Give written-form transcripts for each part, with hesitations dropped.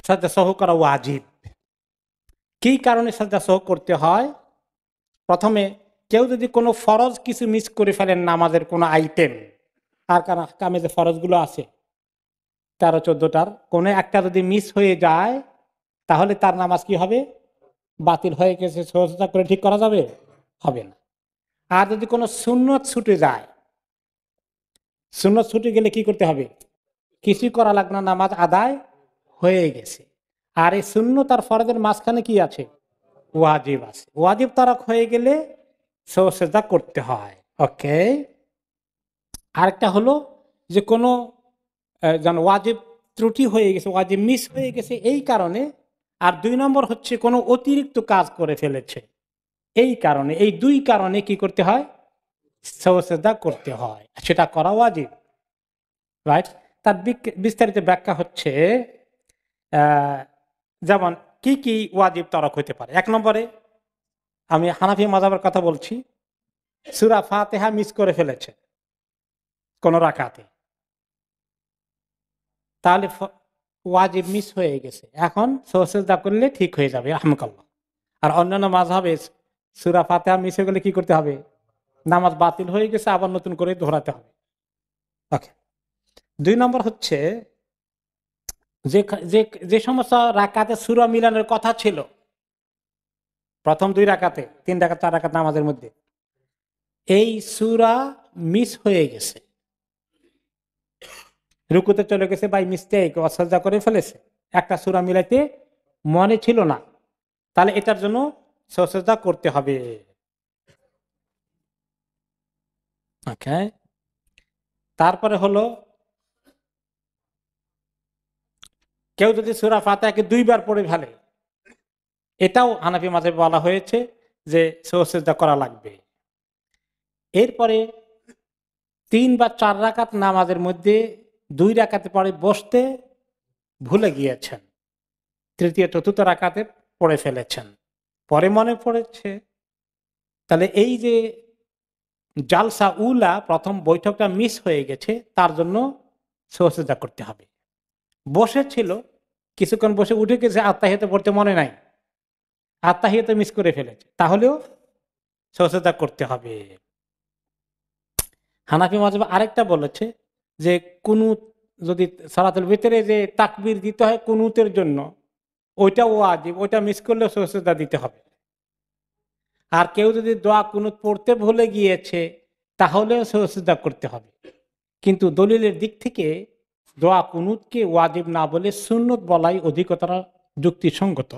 সাজদা সহ করা ওয়াজিব। কি কারণে সাজদা সহ করতে হয়? প্রথমে কেউ যদি কোনো ফরজ কিছু মিস করে ফেলেন, নামাজের কোনো আইটেম, আর কারণ কামে যে ফরজগুলো আছে 13-14টার কোনো একটা যদি মিস হয়ে যায়, তাহলে তার নামাজ কি হবে? বাতিল হয়ে গেছে। সহজতা করে ঠিক করা যাবে? হবে না। আর যদি কোনো সুন্নত ছুটে যায়, সুন্নত ছুটে গেলে কি করতে হবে? কিছুই করা লাগবে না, নামাজ আদায় হয়ে গেছে। আর এই সুন্নত আর ফরজের মাঝখানে কি আছে? ওয়াজিব আছে। ওয়াজিব তারাক হয়ে গেলে সজদা করতে হয়। ওকে। আরেকটা হলো যে কোনো যেন ওয়াজিব ত্রুটি হয়ে গেছে, ওয়াজিব মিস হয়ে গেছে এই কারণে। আর 2 নম্বর হচ্ছে কোনো অতিরিক্ত কাজ করে ফেলেছে এই কারণে। এই 2 কারণে কি করতে হয়? সজদা করতে হয়, সেটা করা ওয়াজিব। রাইট? তার বিস্তারিত ব্যাখ্যা হচ্ছে আহ, যেমন কি কি ওয়াজিব তরক হতে পারে। 1 নম্বরে আমি হানাফি মাযহাবের কথা বলছি, সূরা ফাতিহা মিস করে ফেলেছে কোন রাকাতে, তাহলে ওয়াজিব মিস হয়ে গেছে, এখন সজদা করলে ঠিক হয়ে যাবে রাহমাকাল্লাহ। আর অন্যান্য মাযহাবে সূরা ফাতিহা মিস হয়ে গেলে কি করতে হবে? নামাজ বাতিল হয়ে গেছে, আবার নতুন করে দোহরাতে হবে। ওকে। 2 নম্বর হচ্ছে যে যে যে সমস্ত রাকাতে সূরা মিলানোর কথা ছিল, প্রথম 2 রাকাতে, 3 রাকাত 4 রাকাত নামাজের মধ্যে এই সূরা মিস হয়ে গেছে, রুকুতে চলে গেছে বাই মিস্টেক, অসাজদা করে ফেলেছে, একটা সূরা মিলাইতে মনে ছিল না, তাহলে এটার জন্য সজদা করতে হবে। ওকে। তারপরে হলো কেউ যদি সূরা ফাতিহাকে 2 বার পড়ে ফেলে, এটাও হানাফি মাযহাবে বলা হয়েছে যে সজদা করা লাগবে। এরপরে 3 বা 4 রাকাত নামাজের মধ্যে 2 রাকাতে পরে বসতে ভুলে গিয়েছেন, তৃতীয় চতুর্থ রাকাতে পড়ে ফেলেছেন, পরে মনে পড়েছে, তাহলে এই যে জালসা উলা প্রথম বৈঠকটা মিস হয়ে গেছে, তার জন্য সজদা করতে হবে। বসেছিল, কিছুক্ষণ বসে উঠে গেছে, আত্তাহিয়াতে পড়তে মনে নাই, আত্তাহিয়াতে মিস করে ফেলেছে, তাহলেও সজদা করতে হবে। হানাফি মাযহাব আরেকটা বলেছে যে কুনুত, যদি সালাতুল ভিতরে যে তাকবীর দিতে হয় কুনুতের জন্য, ওইটা ওয়াজিব, ওইটা মিস করলেও সজদা দিতে হবে। আর কেউ যদি দোয়া কুনুত পড়তে ভুলে গিয়েছে, তাহলেও সজদা করতে হবে। কিন্তু দলিলের দিক থেকে দোয়া কুনুতকে ওয়াজিব না বলে সুন্নত বলাই অধিকতর যুক্তিসঙ্গত।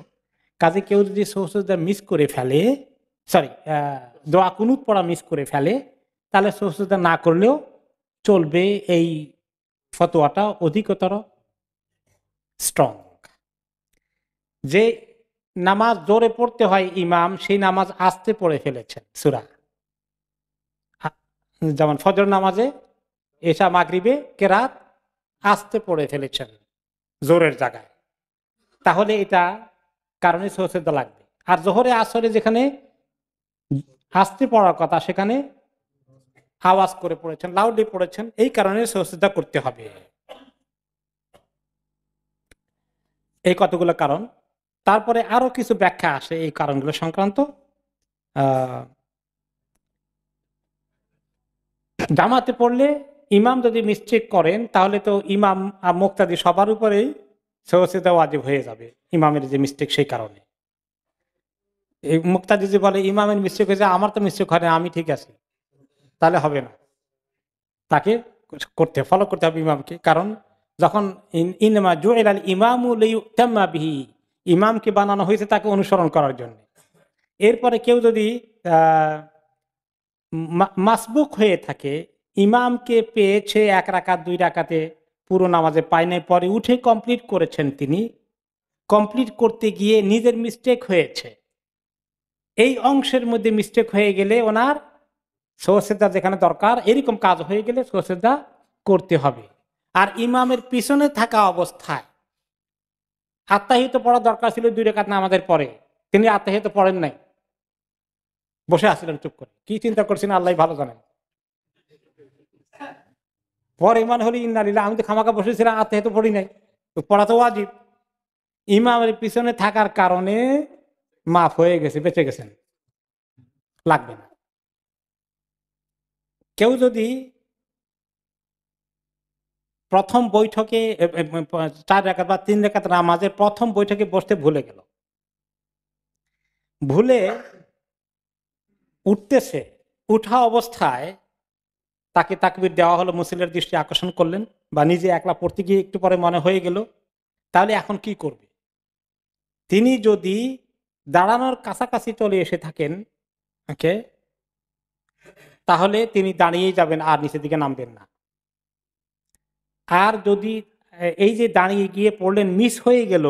কাজে কেউ যদি সজদা মিস করে ফেলে, সরি, দোয়া কুনুত পড়া মিস করে ফেলে, তাহলে সজদা না করলেও চলবে। এই ফতোয়াটা অধিকতর স্ট্রং। যে নামাজ জোরে পড়তে হয় ইমাম, সেই নামাজ আস্তে পড়ে ফেলেছেন সূরা, যেমন ফজর নামাজে এশা মাগরিবে কেরাত আস্তে পড়ে ফেলেছেন জোরের জায়গায়, তাহলে এটা কারণে সজদা লাগবে। আর জোহরে আসরে যেখানে আস্তে পড়ার কথা, সেখানে আওয়াজ করে পড়েছেন, লাউডলি পড়েছেন, এই কারণে সজদা করতে হবে। এই কতগুলো কারণ। তারপরে আরো কিছু ব্যাখ্যা আসে এই কারণগুলো সংক্রান্ত। আহ জামাতে পড়লে ইমাম যদি মিস্টেক করেন, তাহলে তো ইমাম আর মুক্তাদি সবার উপরেই সজদা ওয়াজিব হয়ে যাবে, ইমামের যে মিস্টেক সেই কারণে। এই মুক্তাদি যে বলে ইমামের মিস্টেক হয়েছে, আমার তো মিস্টেক হয় না, আমি ঠিক আছি, তাহলে হবে না, তাকে ফলো করতে হবে ইমামকে। কারণ যখন ইনমা জুইল আল ইমামু লিইউতাম্মা বিহি, ইমামকে বানানো হয়েছে তাকে অনুসরণ করার জন্য। এরপরে কেউ যদি মাসবুক হয়ে থাকে, ইমামকে পেয়েছে 1 রাকাত 2 রাকাতে, পুরো নামাজে পায় নাই, পরে উঠে কমপ্লিট করেছেন, তিনি কমপ্লিট করতে গিয়ে নিজের মিস্টেক হয়েছে, এই অংশের মধ্যে মিস্টেক হয়ে গেলে ওনার সজদা যেখানে দরকার, এরকম কাজ হয়ে গেলে সজদা করতে হবে। আর ইমামের পিছনে থাকা অবস্থায় আত্মাহিত পড়া দরকার ছিল 2 রাকাত নামাজের পরে, তিনি আত্মাহিত পড়েন নাই, বসে আসছিলেন চুপ করে, কি চিন্তা করছেন আল্লাহ ভালো জানেন। পরে ইমান হলি ইন্নালিল্লাহ, আমি তো খামাকা বসেছিলাম, আত্মাহিত পড়ি নাই, তো পড়া তো ওয়াজিব। ইমামের পিছনে থাকার কারণে মাফ হয়ে গেছে, বেঁচে গেছেন, লাগবে না। কেউ যদি প্রথম বৈঠকে 4 রাকাত বা 3 রাকাত নামাজের প্রথম বৈঠকে বসতে ভুলে গেল, ভুলে উঠতেছে, উঠা অবস্থায় তাকে তাকবীর দেওয়া হলো, মুসল্লির দৃষ্টি আকর্ষণ করলেন, বা নিজে একলা পড়তে গিয়ে একটু পরে মনে হয়ে গেল, তাহলে এখন কি করবে? তিনি যদি দাঁড়ানোর কাছাকাছি চলে এসে থাকেন, ওকে, তাহলে তিনি দাঁড়িয়েই যাবেন, আর নিচের দিকে নামবেন না। আর যদি এই যে দাঁড়িয়ে গিয়ে পড়লেন মিস হয়ে গেল,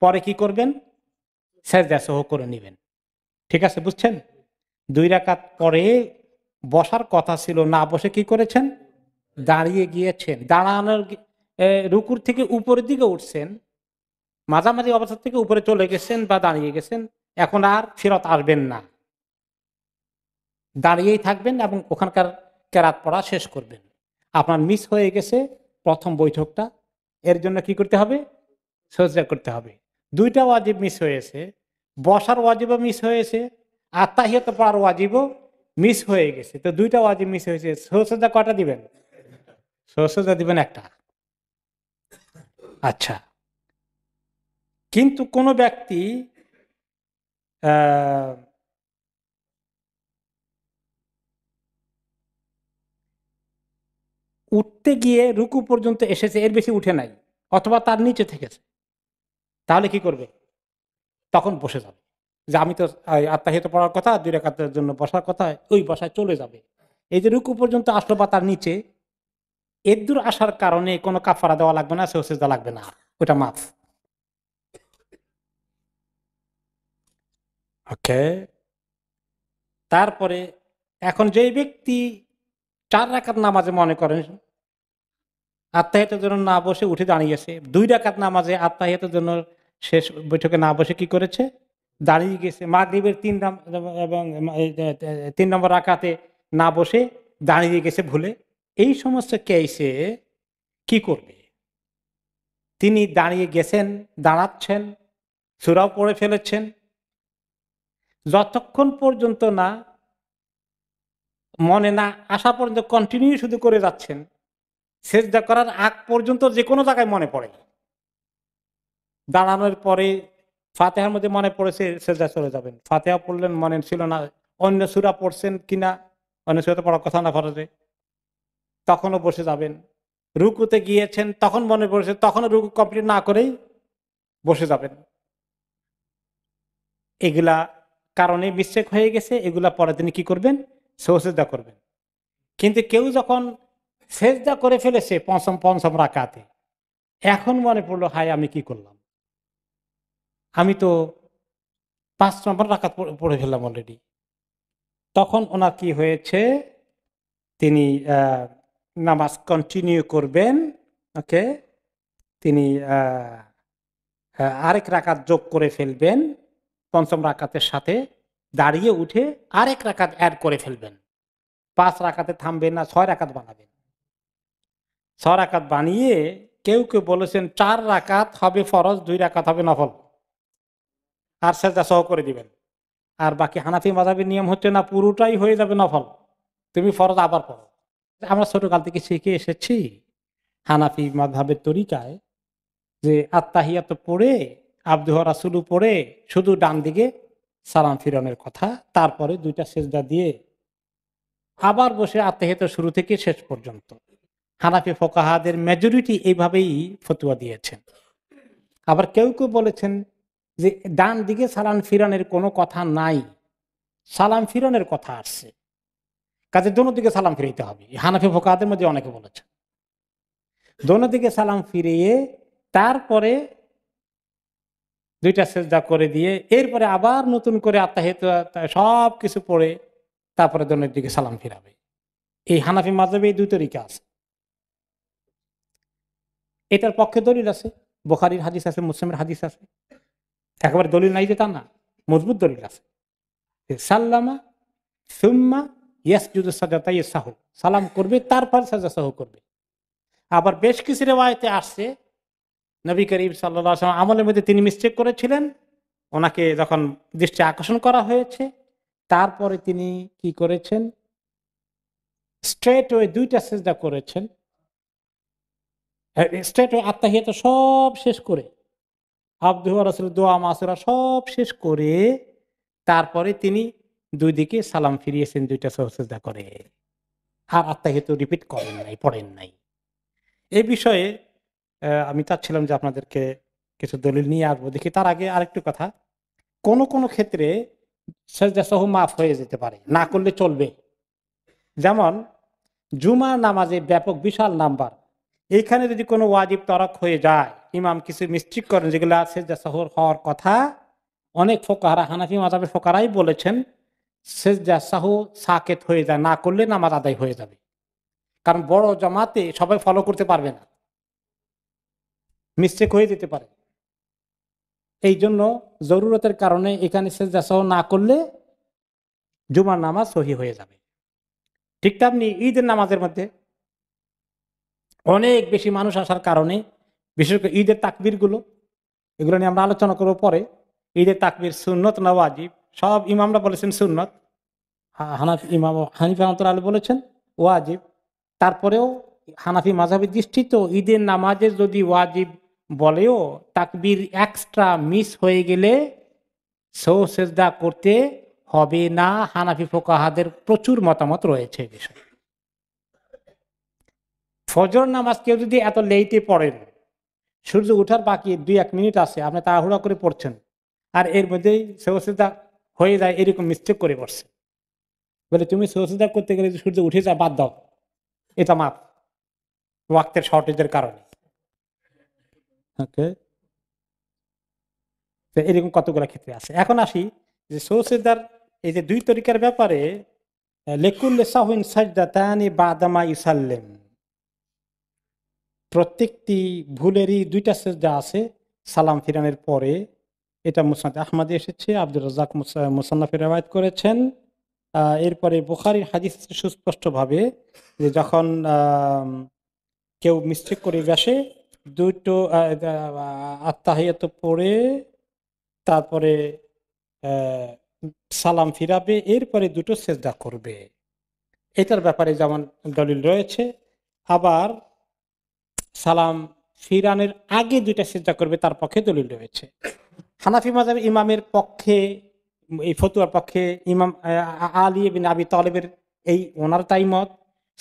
পরে কি করবেন? সেজদা সহ করে নেবেন। ঠিক আছে, বুঝছেন? 2 রাকাত পরে বসার কথা ছিল, না বসে কি করেছেন? দাঁড়িয়ে গিয়েছেন। দাঁড়ানোর রুকুর থেকে উপরের দিকে উঠছেন, মাঝামাঝি অবস্থা থেকে উপরে চলে গেছেন বা দাঁড়িয়ে গেছেন, এখন আর ফেরত আসবেন না, দাঁড়িয়েই থাকবেন এবং ওখানকার কেরাত পড়া শেষ করবেন। আপনার মিস হয়ে গেছে প্রথম বৈঠকটা, এর জন্য কি করতে হবে? সজদা করতে হবে। 2টা ওয়াজিব মিস হয়েছে, বসার ওয়াজিবও মিস হয়েছে, আর তাহিয়াত পড়ার ওয়াজিবও মিস হয়ে গেছে। তো 2টা ওয়াজিব মিস হয়েছে, সজদা কয়টা দিবেন? সজদা দিবেন একটা। আচ্ছা, কিন্তু কোন ব্যক্তি আহ উঠতে গিয়ে রুকু পর্যন্ত এসেছে, এর বেশি উঠে নাই, অথবা তার নিচে থেকেছে, তাহলে কি করবে? তখন বসে যাবে। যে আমি তো আত্মাহিত পড়ার কথা, 2 রাকাতের জন্য বসার কথা, ওই বসায় চলে যাবে। এই যে রুকু পর্যন্ত আসলো বা তার নিচে, এর দূর আসার কারণে কোনো কাফারা দেওয়া লাগবে না, সেজদা লাগবে না, ওটা মাফ। ওকে। তারপরে এখন যেই ব্যক্তি 4 রাকাত নামাজে মনে করেন আত্মাহিতের জন্য না বসে উঠে দাঁড়িয়েছে, 2 রাকাত নামাজে আত্মাহিতের জন্য শেষ বৈঠকে না বসে কি করেছে? দাঁড়িয়ে গেছে। মাগরিবের 3 নম্বর রাকাতে না বসে দাঁড়িয়ে গেছে ভুলে। এই সমস্ত কেসে কি করবে? তিনি দাঁড়িয়ে গেছেন, দাঁড়াচ্ছেন, সূরাও পড়ে ফেলেছেন, যতক্ষণ পর্যন্ত না মনে না আসা পর্যন্ত কন্টিনিউ শুধু করে যাচ্ছেন, সেজদা করার আগ পর্যন্ত যে কোনো জায়গায় মনে পড়ে। দাঁড়ানোর পরে ফাতিহার মধ্যে মনে পড়েছে, সেজদায় চলে যাবেন। ফাতিহা পড়লেন, মনে ছিল না, অন্য সূরা পড়ছেন কিনা, অন্য সূরা পড়ার কথা না ফরজে, তখনও বসে যাবেন। রুকুতে গিয়েছেন, তখন মনে পড়েছে, তখনও রুকু কমপ্লিট না করেই বসে যাবেন। এগুলা কারণে মিস্টেক হয়ে গেছে, এগুলা পরে তিনি কি করবেন? সেজদা করবেন। কিন্তু কেউ যখন সেজদা করে ফেলেছে পঞ্চম রাকাতে, এখন মনে পড়লো, হায় আমি কি করলাম, আমি তো 5 নম্বর রাকাত পড়ে ফেললাম অলরেডি। তখন ওনার কি হয়েছে? তিনি নামাজ কন্টিনিউ করবেন। ওকে, তিনি আরেক রাকাত যোগ করে ফেলবেন, পঞ্চম রাকাতের সাথে দাঁড়িয়ে উঠে আরেক রাকাত অ্যাড করে ফেলবেন। 5 রাকাতে থামবেন না, 6 রাকাত বানাবেন। 6 রাকাত বানিয়ে কেউ কেউ বলেছেন 4 রাকাত হবে ফরজ, 2 রাকাত হবে নফল, আর সেজদা সহ করে দিবেন। আর বাকি হানাফি মাযহাবের নিয়ম হচ্ছে না, পুরোটাই হয়ে যাবে নফল, তুমি ফরজ আবার পড়ো। আমরা ছোটকাল থেকে শিখে এসেছি হানাফি মাযহাবের তরিকায়, যে আত্তাহিয়াত পড়ে, আবদুহ রাসূলু পড়ে, শুধু ডান দিকে সালাম ফিরানোর কথা, তারপরে 2টা সেজদা দিয়ে আবার বসে আত্তাহিয়াত শুরু থেকে শেষ পর্যন্ত। হানাফি ফুকাহাদের মেজরিটি এইভাবেই ফতোয়া দিয়েছেন। আবার কেউ কেউ বলেছেন যে ডান দিকে সালাম ফিরানোর কোনো কথা নাই, সালাম ফিরানোর কথা আসছে, কাজে দোনো দিকে সালাম ফিরাইতে হবে। হানাফি ফুকাহাদের মধ্যে অনেকে বলেছেন দোনো দিকে সালাম ফিরিয়ে তারপরে 2টা সেজদা করে দিয়ে এরপরে আবার নতুন করে আত্মাহিত সব কিছু পড়ে তারপরে দোনোর দিকে সালাম ফিরাবে। এই হানাফি মাযহাবে এই 2 তরিকা আছে। এটার পক্ষে দলিল আছে, বুখারীর হাদিস আছে, মুসলিমের হাদিস আছে। একেবারে দলিল নাই যে তা না, মজবুত দলিল আছে। সাল্লামা সুম্মা ইয়াসজুদু সাজদাতাই সাহু, সালাম করবে তারপর সাজদা সাহু করবে। আবার বেশ কিছু রিওয়ায়াতে আসছে নবী করিম সাল্লাল্লাহু আলাইহি ওয়াসাল্লাম আমলের মধ্যে তিনি মিস্টেক করেছিলেন, ওনাকে যখন দৃষ্টি আকর্ষণ করা হয়েছে, তারপরে তিনি কি করেছেন, স্ট্রেট ওয়ে দুইটা সেজদা করেছেন, স্ট্রেট ওয়ে আত্তাহিয়াত সব শেষ করে, আব্দুহু ওয়া রাসূলুহু দোয়া মাসুরা সব শেষ করে তারপরে তিনি দুই দিকে সালাম ফিরিয়েছেন দুইটা সেজদা করে, আর আত্তাহিয়াত রিপিট করেন নাই, পড়েন নাই। এই বিষয়ে আমি চাচ্ছিলাম যে আপনাদেরকে কিছু দলিল নিয়ে আসবো। দেখি তার আগে আরেকটু কথা, কোন কোন ক্ষেত্রে সেজদা সহ মাফ হয়ে যেতে পারে, না করলে চলবে। যেমন জুমার নামাজে ব্যাপক বিশাল নাম্বার, এইখানে যদি কোনো ওয়াজিব তরক হয়ে যায়, ইমাম কিছু মিস্টেক করেন যেগুলো সেজদা সহ হওয়ার কথা, অনেক ফোকাহারা, হানাফি মাযহাবের ফোকাহারাই বলেছেন সেজদা সহ সাকেত হয়ে যায়, না করলে নামাজ আদায় হয়ে যাবে। কারণ বড় জামাতে সবাই ফলো করতে পারবে না, মিস্টেক হয়ে যেতে পারে। এই জন্য জরুরতের কারণে এখানে সেজদা সহ না করলে জুমার নামাজ সহি হয়ে যাবে। ঠিক তেমনি ঈদের নামাজের মধ্যে অনেক বেশি মানুষ আসার কারণে, বিশেষ করে ঈদের তাকবীর গুলো, এগুলো নিয়ে আমরা আলোচনা করবো পরে। ঈদের তাকবীর সুন্নত না ওয়াজিব, সব ইমামরা বলেছেন সুন্নত, হানাফি ইমাম হানিফা রাহমাতুল্লাহ আলাইহি বলেছেন ওয়াজিব। তারপরেও হানাফি মাযহাবের দৃষ্টিতে ঈদের নামাজে যদি ওয়াজিব বলেও তাকবীর এক্সট্রা মিস হয়ে গেলে সও সেজদা করতে হবে না। হানাফি ফুকাহাদের প্রচুর মতামত রয়েছে এই বিষয়ে। ফজর নামাজ কেউ যদি এত লেটে পড়েন, সূর্য উঠার বাকি 2-1 মিনিট আছে, আপনি তাড়াহুড়া করে পড়ছেন, আর এর মধ্যেই সও সেজদা হয়ে যায়, এরকম মিস্টেক করে পড়ছে, বলে তুমি সও সেজদা করতে গেলে সূর্য উঠে যায়, বাদ দাও, এটা মাপ, ওয়াক্তের শর্টেজের কারণে। ওকে, তো এরকম কতগুলো ক্ষেত্রে আছে। এখন আসি যে সও সেজদার এই যে দুই তরিকার ব্যাপারে, লিকুল্লি সাহউইন সাজদাতানি বাদামা ইউসাল্লিম, প্রত্যেকটি ভুলেরই দুইটা সেজদা আছে সালাম ফিরানোর পরে। এটা মুসনাদ আহমদে এসেছে, আব্দুর রাজ্জাক মুসান্নাফে রওয়ায়াত করেছেন। এরপরে বুখারীর হাদিস সুস্পষ্টভাবে যে যখন কেউ মিস্টেক করে বসে, দুটো আত্তাহিয়াত পড়ে তারপরে আহ, সালাম ফিরাবে, এরপরে দুটো সেজদা করবে, এটার ব্যাপারে যেমন দলিল রয়েছে। আবার সালাম ফিরানের আগে দুইটা সিজদা করবে, তার পক্ষে দলিল রয়েছে। হানাফি মাযহাবের ইমামের পক্ষে, এই ফতুয়ার পক্ষে ইমাম আলী ইবনে আবি তালেবের এই ওনার তাই মত,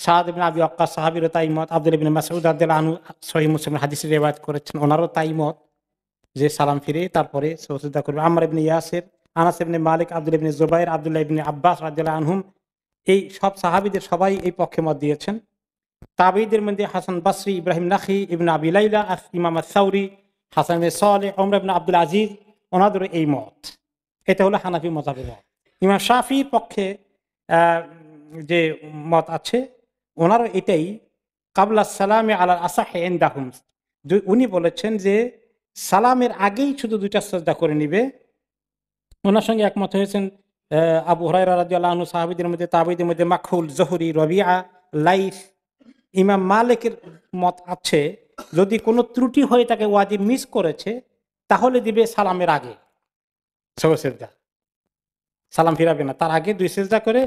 সাদ ইবনে আবি ওয়াক্কাস সাহাবীরও তাই মত, আব্দুল্লাহ ইবনে মাসউদ রাদিয়াল্লাহু আনহু সহিহ মুসলিমের হাদিসে রিওয়ায়াত করেছেন, ওনারও তাই মত যে সালাম ফিরে তারপরে সিজদা করবে। আম্মার ইবনে ইয়াসির, আনাস ইবনে মালিক, আব্দুল্লাহ ইবনে জুবাইর, আব্দুল্লাহ ইবনে আব্বাস রাদিয়াল্লাহু আনহুম, এই সব সাহাবীদের সবাই এই পক্ষে মত দিয়েছেন। তাবেঈদের মধ্যে হাসান বসরি, ইব্রাহিম নাখী, ইবনে আবি লাইলা, ইমাম আস-সাউরি, হাসান ইবনে সালেহ, ওমর ইবনে আব্দুল আজিজ, ওনাদের এই মত। এটা হলো হানাফি মাযহাবের মত। ইমাম শাফিঈর পক্ষে যে মত আছে, ওনারও এটাই, কাবলা সালামে আলাল আসাহি ইনদাহুম, উনি বলেছেন যে সালামের আগেই শুধু দুইটা সিজদা করে নিবে। ওনার সঙ্গে একমত হয়েছেন আবু হুরায়রা রাদিয়াল্লাহু আনহু, সাহাবীদের মধ্যে, তাবেঈদের মধ্যে মাকহুল, জুহরি, রবিআ, লাইস। ইমাম মালিকের মত আছে যদি কোনো ত্রুটি হয়ে থাকে, ওয়াজিব মিস করেছে, তাহলে দিবে সালামের আগে সও সেজদা, সালাম ফিরাবে না, তার আগে দুই সেজদা করে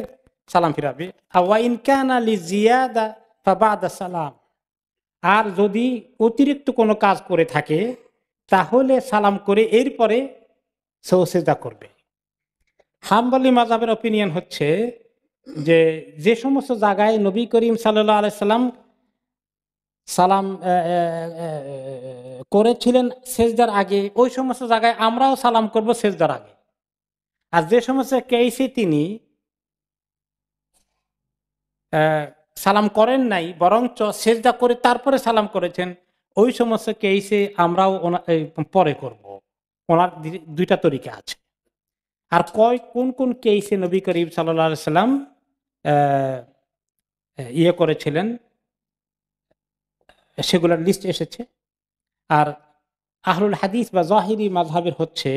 সালাম ফিরাবে। ওয়া ইন কানা লিজিয়াদা ফাবাদা সালাম, আর যদি অতিরিক্ত কোনো কাজ করে থাকে তাহলে সালাম করে এরপরে সও সেজদা করবে। হাম্বলি মাযহাবের অপিনিয়ন হচ্ছে যে যে সমস্ত জায়গায় নবী করিম সাল্লাল্লাহু আলাইহি সাল্লাম সালাম করেছিলেন সেজদার আগে, ওই সমস্ত জায়গায় আমরাও সালাম করব সেজদার আগে। আর যে সমস্ত কেসে তিনি সালাম করেন নাই, বরঞ্চ সেজদা করে তারপরে সালাম করেছেন, ওই সমস্ত কেসে আমরাও পরে করব। ওনার দুইটা তরিকা আছে। আর কোন কোন কেসে নবী করিম সাল্লাল্লাহু আলাইহি সাল্লাম ইয়ে করেছিলেন সেগুলোর লিস্ট এসেছে। আর আহলুল হাদিস বা জাহিরি মাযহাবের হচ্ছে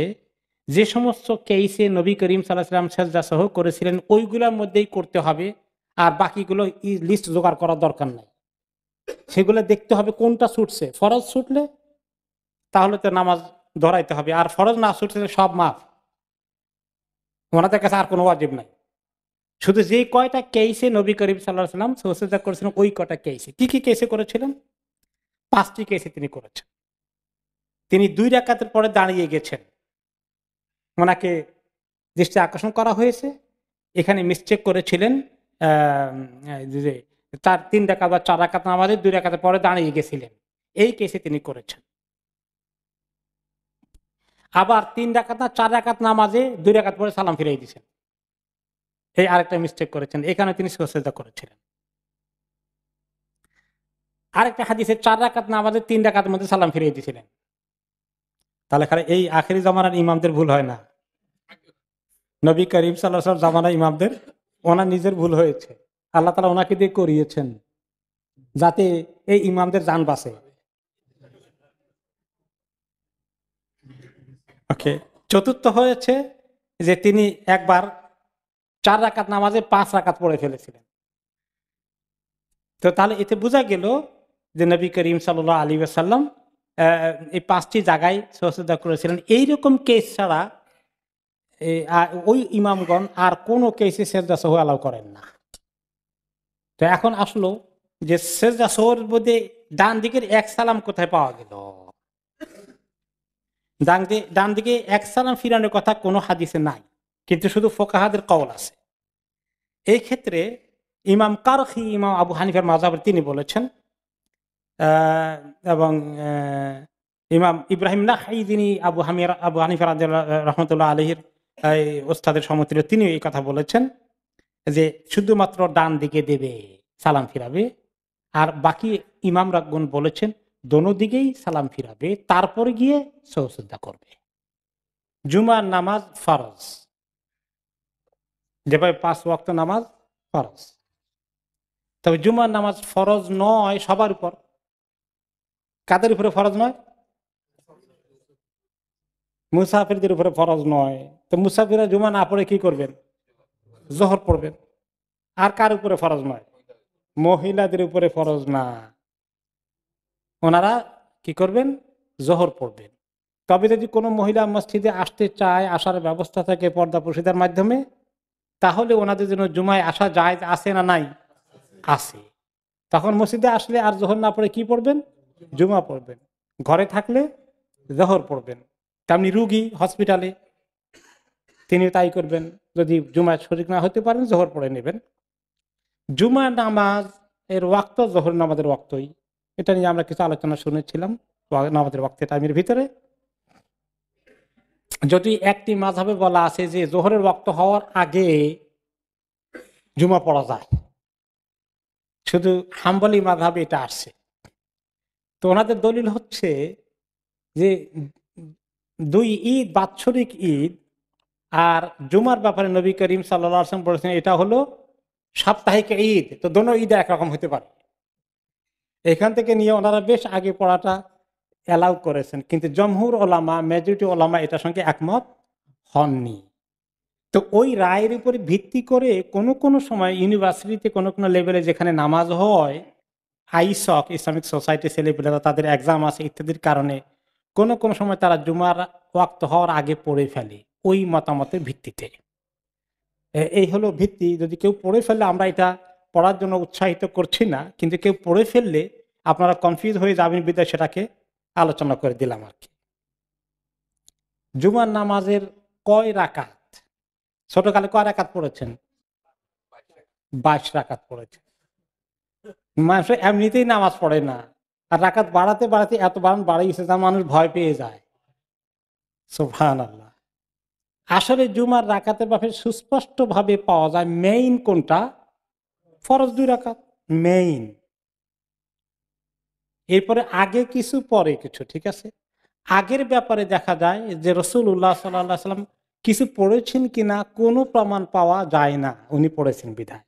যে সমস্ত কেসে নবী করিম সাল্লাল্লাহু আলাইহি সাল্লাম সেজদা সহ করেছিলেন ওইগুলোর মধ্যেই করতে হবে, আর বাকিগুলো লিস্ট জোগাড় করার দরকার নাই। সেগুলো দেখতে হবে কোনটা ছুটছে। ফরজ ছুটলে তাহলে তো নামাজ ধরাইতে হবে, আর ফরজ না ছুটছে সব মাফ, ওনাদের কাছে আর কোনো ওয়াজিব নাই। শুধু যে কয়টা কেসে নবী করিম সাল্লাল্লাহু আলাইহি ওয়াসাল্লাম সুজদা করেছিলেন ওই কয়টা কেসে। কি কি কেসে করেছিলেন? 5টি কেসে তিনি করেছেন। তিনি 2 রাকাতের পরে দাঁড়িয়ে গেছেন, ওনাকে দৃষ্টি আকর্ষণ করা হয়েছে, এখানে মিস্টেক করেছিলেন, যে তার 3 রাকাত বা 4 রাকাত নামাজে 2 রাকাতের পরে দাঁড়িয়ে গেছিলেন, এই কেসে তিনি করেছেন। আবার 3 রাকাত না 4 রাকাত নামাজে 2 রাকাত পরে সালাম ফিরিয়ে দিয়েছেন, এই আরেকটা মিস্টেক করেছেন, এখানে তিনি সিজদা করেছিলেন। আরেকটা হাদিসে 4 রাকাত নামাজে 3 রাকাতের মধ্যে সালাম ফিরিয়ে দিয়েছিলেন। তাহলে খালি এই আখেরি জামানার ইমামদের ভুল হয় না, নবী করিম সাল্লাল্লাহু আলাইহি ওয়াসাল্লাম জামানার ইমামদের ওনার নিজের ভুল হয়েছে, আল্লাহ তাআলা ওনাকে দিয়ে করিয়েছেন যাতে এই ইমামদের জান বাঁচে। ওকে, চতুর্থ হয়েছে যে তিনি একবার 4 রাকাত নামাজে 5 রাকাত পড়ে ফেলেছিলেন। তো তাহলে এতে বোঝা গেল যে নবী করিম সাল্লাল্লাহু আলাইহি ওয়াসাল্লাম এই 5টি জায়গায় সিজদা করেছিলেন। এইরকম কেস ছাড়া ওই ইমামগণ আর কোনো কেসে সিজদা সহ অ্যালাউ করেন না। তো এখন আসলো যে সিজদা সহর মধ্যে ডান দিকের এক সালাম কোথায় পাওয়া গেল? ডান দিকে এক সালাম ফিরানোর কথা কোনো হাদিসে নাই, কিন্তু শুধু ফোকাহাদের কওল আছে। এই ক্ষেত্রে ইমাম কারখি, ইমাম আবু হানিফার মাযহাবের তিনি বলেছেন, এবং ইমাম ইব্রাহিম নাখাই যিনি আবু হানিফা রাহমাতুল্লাহ আলাইহির ওস্তাদের সমতুল্য, তিনি এই কথা বলেছেন যে শুধুমাত্র ডান দিকে দেবে, সালাম ফিরাবে। আর বাকি ইমাম রাগগুন বলেছেন দোনো দিকেই সালাম ফিরাবে, তারপরে গিয়ে সিজদা করবে। জুমার নামাজ ফরজ, যেভাবে 5 ওয়াক্ত নামাজ ফরজ, তবে জুমার নামাজ ফরজ নয় সবার উপর। কাদের উপরে ফরজ নয়? মুসাফিরদের উপরে ফরজ নয়। তো মুসাফিররা জুমা না পড়ে কি করবেন? জোহর পড়বেন। আর কার উপরে ফরজ নয়? মহিলাদের উপরে ফরজ না, ওনারা কি করবেন? জোহর পড়বেন। তবে যদি কোনো মহিলা মসজিদে আসতে চায়, আসার ব্যবস্থা থাকে পর্দা প্রশিদার মাধ্যমে, তাহলে ওনাদের জন্য জুমায় আসা জায়েজ আছে না নাই? আছে। তখন মসজিদে আসলে আর জোহর না পড়ে কি পড়বেন? জুমা পড়বেন। ঘরে থাকলে জোহর পড়বেন। তেমনি রুগী হসপিটালে তিনি তাই করবেন, যদি জুমায় শরীক না হতে পারেন জোহর পড়ে নেবেন। জুমা নামাজ এর ওয়াক্ত জোহর নামাজের ওয়াক্তই, এটা নিয়ে আমরা কিছু আলোচনা শুনেছিলাম নামাজের ওয়াক্তের টাইমের ভিতরে। যদি একটি মাযহাবে বলা আছে যে জোহরের ওয়াক্ত হওয়ার আগে জুমা পড়া যায়, শুধু হাম্বলি মাযহাবে এটা আসছে। তো ওনাদের দলিল হচ্ছে যে 2 ঈদ বাৎসরিক ঈদ, আর জুমার ব্যাপারে নবী করিম সাল্লাল্লাহু আলাইহি ওয়াসাল্লাম বলেছেন এটা হলো সাপ্তাহিক ঈদ, তো দোনো ঈদ একরকম হতে পারে। এখান থেকে নিয়ে ওনারা বেশ আগে পড়াটা অ্যালাউ করেছেন, কিন্তু জমহুর ওলামা, মেজরিটি ওলামা এটার সঙ্গে একমত হননি। তো ওই রায়ের উপরে ভিত্তি করে কোনো সময় ইউনিভার্সিটিতে কোনো লেভেলে যেখানে নামাজ হয়, আইসক ইসলামিক সোসাইটি ছেলেপেলেরা তাদের এক্সাম আছে ইত্যাদির কারণে কোনো সময় তারা জুমার ওয়াক্ত হওয়ার আগে পড়ে ফেলে, ওই মতামতের ভিত্তিতে। এই হলো ভিত্তি। যদি কেউ পড়ে ফেললে, আমরা এটা পড়ার জন্য উৎসাহিত করছি না, কিন্তু কেউ পড়ে ফেললে আপনারা কনফিউজ হয়ে যাবেন বিধায় সেটাকে আলোচনা করে দিলাম আর কি। জুমার নামাজের কয় রাকাত? ছোটকালে কয় রাকাত পড়েছেন? 22 রাকাত পড়েছেন। মানুষ এমনিতেই নামাজ পড়ে না, আর রাকাত বাড়াতে বাড়াতে এত বাড়িয়েছে যা মানুষ ভয় পেয়ে যায়। সুবহানাল্লাহ। আসলে জুমার রাকাতের ব্যাপারে সুস্পষ্ট ভাবে পাওয়া যায় মেইন কোনটা? ফরজ 2 রাকাত মেইন, এরপরে আগে কিছু পরে কিছু, ঠিক আছে। আগের ব্যাপারে দেখা যায় যে রাসূলুল্লাহ সাল্লাল্লাহু আলাইহি ওয়াসাল্লাম কিছু পড়েছেন কিনা কোনো প্রমাণ পাওয়া যায় না, উনি পড়েছেন বিধায়।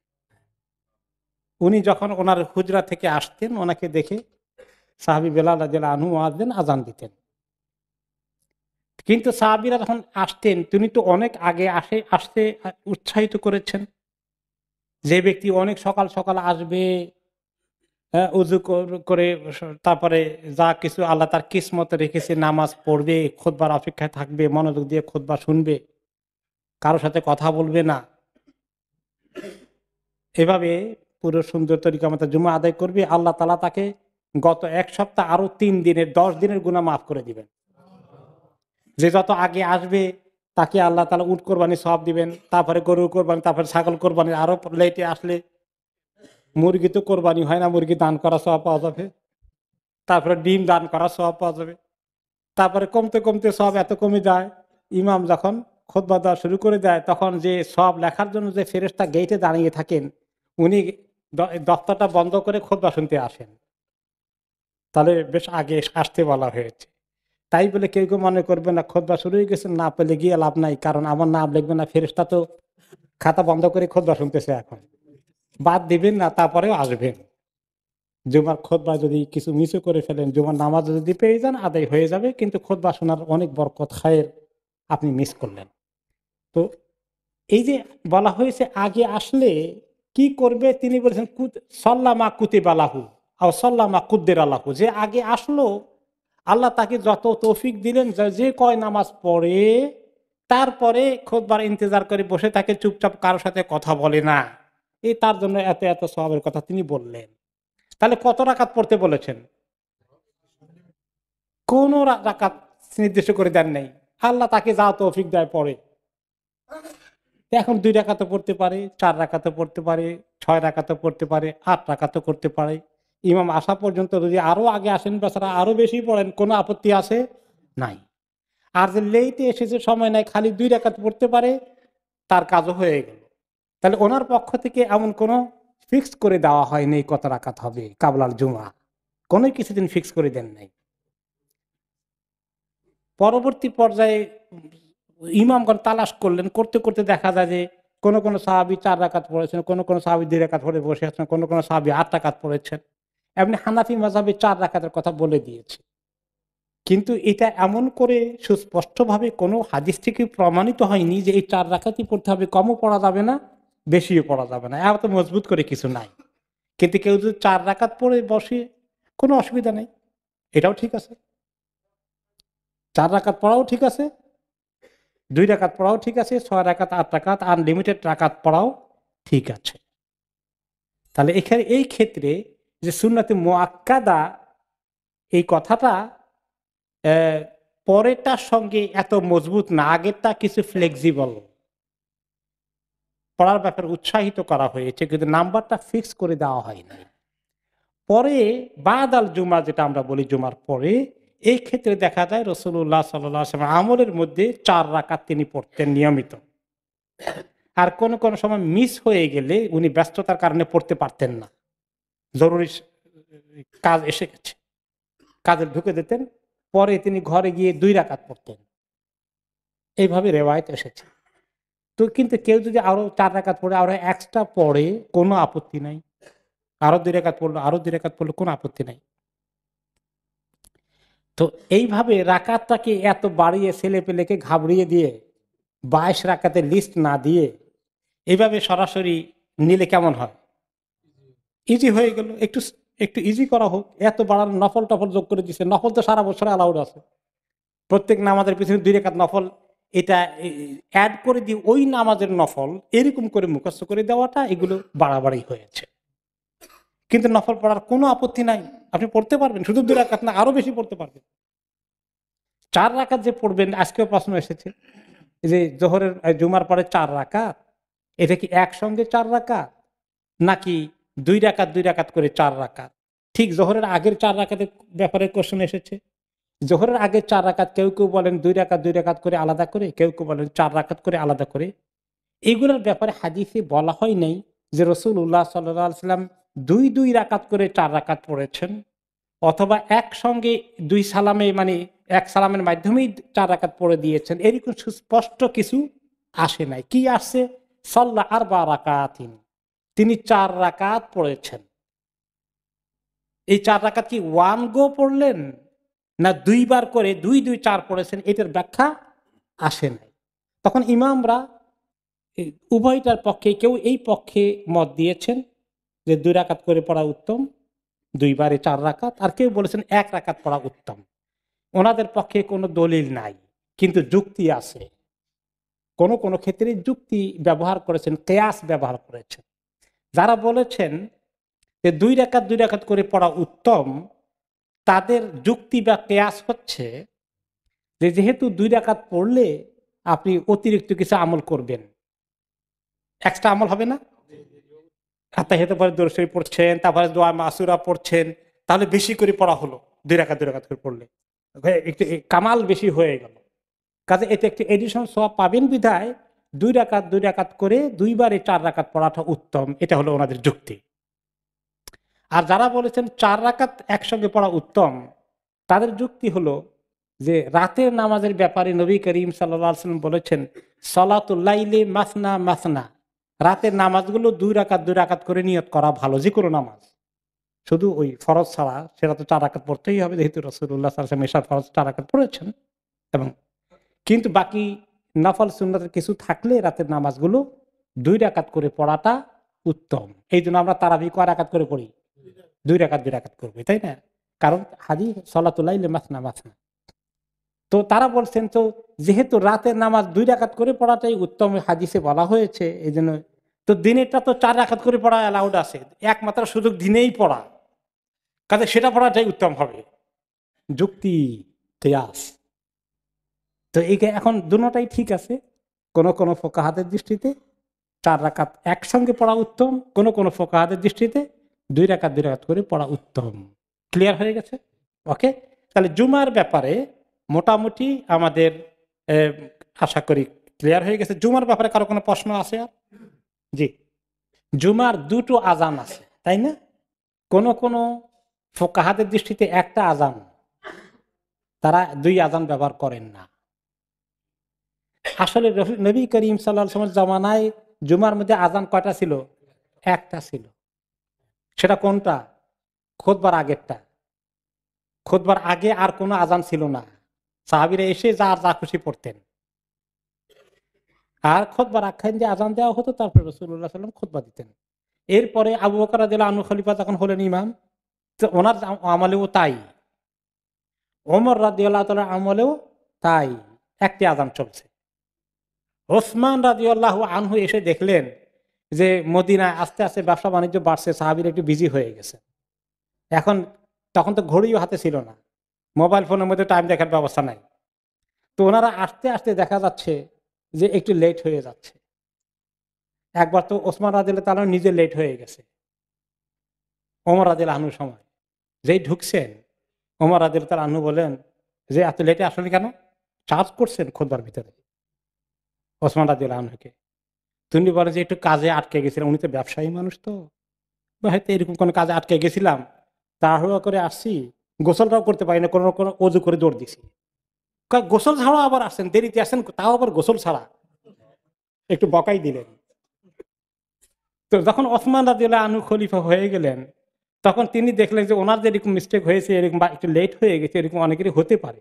উনি যখন ওনার হুজরা থেকে আসতেন, ওনাকে দেখে সাহাবী বেলাল রাদিয়াল্লাহু আনহু আযান দিতেন। কিন্তু সাহাবীরা যখন আসতেন, তিনি তো অনেক আগে আসতে উৎসাহিত করেছেন, যে ব্যক্তি অনেক সকাল সকাল আসবে হ্যাঁ, উজু করে তারপরে যা কিছু আল্লাহ তার কিসমতে রেখেছে নামাজ পড়বে, খুতবার অপেক্ষায় থাকবে, মনোযোগ দিয়ে খুতবা শুনবে, কারোর সাথে কথা বলবে না, এভাবে পুরো সুন্দর তরিকা মতো জুমা আদায় করবে। আল্লাহ তাআলা তাকে গত এক সপ্তাহ আরো 3 দিনের 10 দিনের গুনাহ মাফ করে দিবেন। যে যত আগে আসবে তাকে আল্লাহ তাআলা উট কোরবানি সওয়াব দিবেন, তারপরে গরু কোরবানি, তারপরে ছাগল কোরবানি, আরো লেটে আসলে মুরগি তো কোরবানি হয় না, মুরগি দান করা সওয়াব পাওয়া যাবে, তারপরে ডিম দান করা সওয়াব পাওয়া যাবে। তারপরে কমতে কমতে সব এত কমে যায়, ইমাম যখন খুতবা দেওয়া শুরু করে দেয় তখন যে সব লেখার জন্য যে ফেরেশতা গেটে দাঁড়িয়ে থাকেন, উনি দফতরটা বন্ধ করে খুতবা শুনতে আসেন। তাহলে বেশ আগে আসতে বলা হয়েছে। তাই বলে কেউ কেউ মনে করবে না খুতবা শুরু হয়ে গেছে, না পেলে গিয়ে লাভ নাই, কারণ আমার নাম লিখবে না, ফেরেশতা তো খাতা বন্ধ করে খুতবা শুনতেছে, এখন বাদ দিবেন না, তারপরেও আসবেন। জুমার খুতবা যদি কিছু মিসও করে ফেলেন, জুমার নামাজ যদি পেয়ে যান আদায় হয়ে যাবে, কিন্তু খুতবা শোনার অনেক বরকত খায়ের আপনি মিস করলেন। তো এই যে বলা হয়েছে আগে আসলে কি করবে, তিনি বলেছেন সল্লামা কুতিবালাহু আর সল্লামা কুদ্দের আল্লাহু, যে আগে আসলো আল্লাহ তাকে যত তৌফিক দিলেন, যে কয় নামাজ পড়ে তারপরে খুতবার ইন্তজার করে বসে থাকে, চুপচাপ কারোর সাথে কথা বলে না, এই তার জন্য এত এত সওয়াবের কথা তিনি বললেন। তাহলে কত রাকাত পড়তে বলেছেন? কোন রাকাত নির্দিষ্ট করে দেন নাই, আল্লাহ তাকে যা তৌফিক দেয় পড়ে। এখন 2 রাকাতও পড়তে পারে, 4 রাকাতও পড়তে পারে, 6 রাকাতও পড়তে পারে, 8 রাকাতও করতে পারে। ইমাম আসা পর্যন্ত যদি আরো আগে আসেন বেচারা আরো বেশি পড়েন, কোনো আপত্তি আছে নাই। আর যে লেইতে এসেছে সময় নাই, খালি 2 রাকাত পড়তে পারে, তার কাজও হয়ে গেল। তাহলে ওনার পক্ষ থেকে এমন কোনো ফিক্স করে দেওয়া হয়নি কত রাকাত হবে কাবলাল জুমা, কোনো কিছুদিন ফিক্স করে দেন নাই। পরবর্তী পর্যায়ে ইমামগণ তালাশ করলেন, করতে করতে দেখা যায় যে কোন কোন সাহাবী 4 রাকাত পড়েছেন, কোন কোন সাহাবী 2 রাকাত পড়ে বসে আছেন, কোন কোন সাহাবী 8 রাকাত পড়েছেন। এমনি হানাফি মাযহাবে 4 রাকাতের কথা বলে দিয়েছে, কিন্তু এটা এমন করে সুস্পষ্টভাবে কোনো হাদিস থেকে প্রমাণিত হয়নি যে এই 4 রাকাতই পড়তে হবে, কমও পড়া যাবে না, বেশিও পড়া যাবে না, এত মজবুত করে কিছু নাই। কিন্তু কেউ যদি 4 রাকাত পড়ে বসে, কোনো অসুবিধা নেই, এটাও ঠিক আছে। 4 রাকাত পড়াও ঠিক আছে, 2 রাকাত পড়াও ঠিক আছে, 6 রাকাত, 8 রাকাত, আনলিমিটেড রাকাত পড়াও ঠিক আছে। তাহলে এখানে এই ক্ষেত্রে যে সুন্নতে মুআক্কাদা, এই কথাটা পরেরটার সঙ্গে এত মজবুত না, আগেরটা কিছু ফ্লেক্সিবল, পড়ার ব্যাপারে উৎসাহিত করা হয়েছে, কিন্তু নাম্বারটা ফিক্স করে দেওয়া হয় নাই। পরে বাদ আল জুমা, যেটা আমরা বলি জুমার পরে, এই ক্ষেত্রে দেখা যায় রাসূলুল্লাহ সাল্লাল্লাহু আলাইহি ওয়াসাল্লাম আমলের মধ্যে 4 রাকাত তিনি পড়তেন নিয়মিত। আর কোন কোন সময় মিস হয়ে গেলে উনি ব্যস্ততার কারণে পড়তে পারতেন না, জরুরি কাজ এসে গেছে, কাজে ঢুকে দিতেন, পরে তিনি ঘরে গিয়ে 2 রাকাত পড়তেন, এইভাবে রেওয়ায়েত এসেছে। তো কিন্তু কেউ যদি আরো 4 রাকাত পড়ে, আরো এক্সট্রা পড়ে, কোনো আপত্তি নাই। আরো 2 রাকাত পড়লো, আরো 2 রাকাত পড়লো, কোনো আপত্তি নাই। তো এইভাবে রাকাতটাকে এত বাড়িয়ে ছেলে পেলেকে ঘাবড়িয়ে দিয়ে 22 রাকাতের লিস্ট না দিয়ে এইভাবে সরাসরি নিলে কেমন হয়? ইজি হয়ে গেল, একটু একটু ইজি করা হোক, এত বাড়ানো, নফল টফল যোগ করে দিচ্ছে। নফল তো সারা বছর অ্যালাউড আছে, প্রত্যেক নামাজের পিছনে 2 রাকাত নফল, এটা অ্যাড করে দিয়ে ওই নামাজের নফল এরকম করে মুখস্থ করে দেওয়াটা, এগুলো বাড়াবাড়ি হয়েছে। কিন্তু নফল পড়ার কোনো আপত্তি নাই, আপনি পড়তে পারবেন, শুধু 2 রাকাত না, আরো বেশি পড়তে পারবেন। 4 রাকাত যে পড়বেন, আজকেও প্রশ্ন এসেছে যে জোহরের জুমার পরে 4 রাকাত, এটা কি একসঙ্গে 4 রাকাত নাকি 2 রাকাত 2 রাকাত করে 4 রাকাত? ঠিক জোহরের আগের 4 রাকাতের ব্যাপারে কোশ্চেন এসেছে। জোহরের আগের 4 রাকাত কেউ কেউ বলেন 2 রাকাত 2 রাকাত করে আলাদা করে, কেউ কেউ বলেন 4 রাকাত করে আলাদা করে। এইগুলোর ব্যাপারে হাদিসে বলা হয় নাই যে রাসূলুল্লাহ সাল্লাল্লাহু আলাইহি ওয়াসাল্লাম 2 রাকাত করে 4 রাকাত পড়েছেন, অথবা একসঙ্গে 2 সালামে, মানে এক সালামের মাধ্যমেই 4 রাকাত পড়ে দিয়েছেন, এরকম সুস্পষ্ট কিছু আসে নাই। কি আসছে? সাল্লা আরবা রাকাতিন, তিনি 4 রাকাত পড়েছেন। এই 4 রাকাত কি ওয়ান গো পড়লেন, না 2 বার করে 2 2 4 পড়েছেন, এটার ব্যাখ্যা আসে নাই। তখন ইমামরা উভয়টার পক্ষে, কেউ এই পক্ষে মত দিয়েছেন যে 2 রাকাত করে পড়া উত্তম, দুইবারে 4 রাকাত, আর কেউ বলেছেন 1 রাকাত পড়া উত্তম। ওনাদের পক্ষে কোনো দলিল নাই, কিন্তু যুক্তি আছে। কোন কোন ক্ষেত্রে যুক্তি ব্যবহার করেছেন, কিয়াস ব্যবহার করেছেন। যারা বলেছেন যে 2 রাকাত 2 রাকাত করে পড়া উত্তম, তাদের যুক্তি বা কিয়াস হচ্ছে যে যেহেতু 2 রাকাত পড়লে আপনি অতিরিক্ত কিছু আমল করবেন, এক্সট্রা আমল হবে না? আত্মাহিয়াতের পরে দরুদ শরীফ পড়ছেন, তারপরে দোয়া মাসুরা পড়ছেন, তাহলে বেশি করে পড়া হলো 2 রাকাত 2 রাকাত করে পড়লে, একটু কামাল বেশি হয়ে গেল। কাজে এতে একটি এডিশন সওয়াব পাবেন বিধায় 2 রাকাত 2 রাকাত করে 2 বারে 4 রাকাত পড়াটা উত্তম, এটা হলো ওনাদের যুক্তি। আর যারা বলেছেন 4 রাকাত একসঙ্গে পড়া উত্তম, তাদের যুক্তি হলো যে রাতের নামাজের ব্যাপারে নবী করিম সাল্লাল্লাহু আলাইহি ওয়াসাল্লাম বলেছেন সালাতুল লাইলি মাসনা মাসনা, রাতের নামাজগুলো 2 রাকাত 2 রাকাত করে নিয়ত করা ভালো, যে কোনো নামাজ, শুধু ওই ফরজ ছাড়া, সেটা তো 4 রাকাত পড়তেই হবে, যেহেতু রাসূলুল্লাহ সাল্লাল্লাহু আলাইহি ওয়াসাল্লাম এশার ফরজ 4 রাকাত পড়েছেন। এবং কিন্তু বাকি নফল সুন্নতের কিছু থাকলে রাতের নামাজগুলো 2 রাকাত করে পড়াটা উত্তম। এই জন্য আমরা তারাবি কয় রাকাত করে পড়ি? 2 রাকাত 2 রাকাত করবে, তাই না? কারণ হাদিস সালাতুল লাইলি মাসনা মাসনা। তো তারা বলছেন তো যেহেতু রাতের নামাজ 2 রাকাত করে পড়াটাই উত্তম হাদিসে বলা হয়েছে, এই জন্য তো দিনেরটা তো 4 রাকাত করে পড়া অ্যালাউড আছে, একমাত্র সুযোগ দিনেই পড়া, কাজে সেটা পড়াটাই উত্তম হবে। যুক্তি, কিয়াস। তো এই এখন দুটোটাই ঠিক আছে। কোন কোন ফোকাহাদের দৃষ্টিতে 4 রাকাত একসঙ্গে পড়া উত্তম, কোন কোন ফোকাহাদের দৃষ্টিতে 2 রাকাত 2 রাকাত করে পড়া উত্তম। ক্লিয়ার হয়ে গেছে? ওকে। তাহলে জুমার ব্যাপারে মোটামুটি আমাদের আশা করি ক্লিয়ার হয়ে গেছে। জুমার ব্যাপারে কারো কোনো প্রশ্ন আছে? আর জি, জুমার 2টো আজান আছে, তাই না? কোন কোন ফোকাহাদের দৃষ্টিতে একটা আজান, তারা 2 আজান ব্যবহার করেন না। আসলে নবী করিম সাল্লাল্লাহু আলাইহি ওয়াসাল্লাম জামানায় জুমার মধ্যে আজান কয়টা ছিল? একটা ছিল। সেটা কোনটা? খুতবার আগেরটা। খুতবার আগে আর কোনো আজান ছিল না। সাহাবীরা এসে যার যা খুশি পড়তেন। আর খুতবার আখ্যান দিয়ে আজান দেওয়া হতো, তারপরে রাসূলুল্লাহ সাল্লাল্লাহু আলাইহি ওয়াসাল্লাম খুতবা দিতেন। এরপরে আবু বকর রাদিয়াল্লাহু আনহু খলিফা যখন হলেন ইমাম, তো ওনার আমলেও তাই। ওমর রাদিয়াল্লাহু তাআলা আমলেও তাই, একটি আজান চলছে। ওসমান রাদিয়াল্লাহু আনহু এসে দেখলেন যে মদিনায় আস্তে আস্তে ব্যবসা বাণিজ্য বাড়ছে, সাহাবীরা একটু বিজি হয়ে গেছে। এখন তখন তো ঘড়িও হাতে ছিল না, মোবাইল ফোনের মধ্যে টাইম দেখার ব্যবস্থা নাই। তো ওনারা আস্তে আস্তে দেখা যাচ্ছে যে একটু লেট হয়ে যাচ্ছে। একবার তো ওসমান রাদিয়াল্লাহু তাআলা নিজে লেট হয়ে গেছে ওমর রাদিয়াল্লাহু আনহুর সময়। যেই ঢুকছেন ওমর রাদিয়াল্লাহু তাআলা আনহু বলেন যে এত লেটে আসলে কেন? চার্জ করছেন খুতবার ভিতরে ওসমান রাদিয়াল্লাহু আনহুকে। তিনি বলেন যে একটু কাজে আটকে গেছিলাম, উনি তো ব্যবসায়ী মানুষ, তো হয়তো এরকম কোনো কাজে আটকে গেছিলাম, তাড়াহুড়ো করে আসছি, গোসলটাও করতে পারি না, কোনো কোনো অজু করে দৌড় দিছি। গোসল ছাড়াও আবার আসছেন, দেরিতে আসছেন, তাও আবার গোসল ছাড়া, একটু বকাই দিলেন। তো যখন ওসমান রাদিয়াল্লাহু আনহু খলিফা হয়ে গেলেন, তখন তিনি দেখলেন যে ওনার যে এরকম মিস্টেক হয়েছে, এরকম বা একটু লেট হয়ে গেছে, এরকম অনেকেরই হতে পারে।